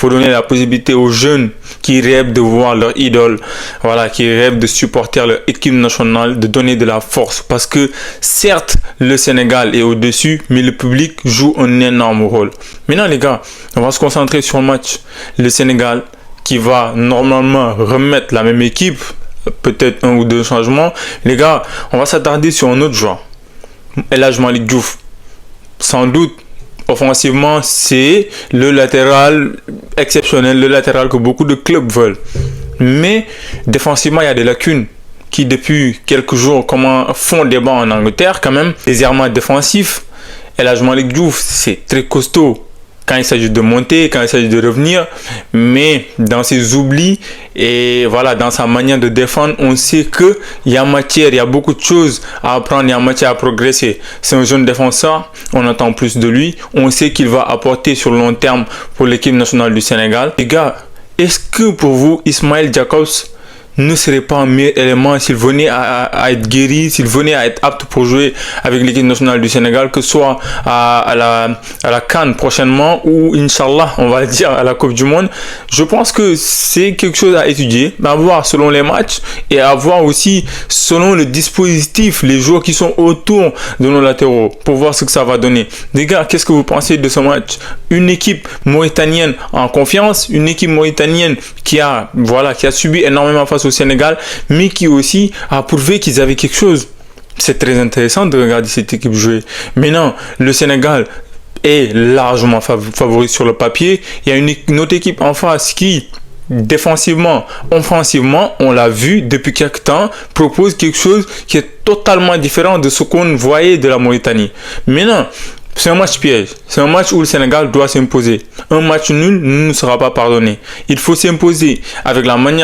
faut donner la possibilité aux jeunes qui rêvent de voir leur idole, voilà, qui rêvent de supporter leur équipe nationale, de donner de la force. Parce que certes, le Sénégal est au-dessus, mais le public joue un énorme rôle. Maintenant les gars, on va se concentrer sur le match. Le Sénégal qui va normalement remettre la même équipe, peut-être un ou deux changements. Les gars, on va s'attarder sur un autre joueur. El Hadji Malick Diouf. Sans doute, offensivement, c'est le latéral exceptionnel, le latéral que beaucoup de clubs veulent. Mais défensivement, il y a des lacunes qui, depuis quelques jours, font débat en Angleterre quand même. Les errements défensifs, El Hadji Malick Diouf, c'est très costaud quand il s'agit de monter, quand il s'agit de revenir, mais dans ses oublis et voilà, dans sa manière de défendre, on sait que il y a matière, il y a beaucoup de choses à apprendre, il y a matière à progresser. C'est un jeune défenseur, on attend plus de lui, on sait qu'il va apporter sur le long terme pour l'équipe nationale du Sénégal. Les gars, est-ce que pour vous, Ismaël Jakobs ne serait pas un meilleur élément s'il venait à être guéri, s'il venait à être apte pour jouer avec l'équipe nationale du Sénégal, que ce soit à la CAN prochainement ou Inch'Allah, on va dire, à la Coupe du Monde. Je pense que c'est quelque chose à étudier, à voir selon les matchs et à voir aussi selon le dispositif, les joueurs qui sont autour de nos latéraux, pour voir ce que ça va donner. Les gars, qu'est-ce que vous pensez de ce match? Une équipe mauritanienne en confiance, une équipe mauritanienne qui a subi énormément face au Sénégal, mais qui aussi a prouvé qu'ils avaient quelque chose. C'est très intéressant de regarder cette équipe jouer. Maintenant, le Sénégal est largement favori sur le papier. Il y a une autre équipe en face qui, défensivement, offensivement, on l'a vu depuis quelques temps, propose quelque chose qui est totalement différent de ce qu'on voyait de la Mauritanie. Maintenant, c'est un match piège. C'est un match où le Sénégal doit s'imposer. Un match nul ne sera pas pardonné. Il faut s'imposer avec la manière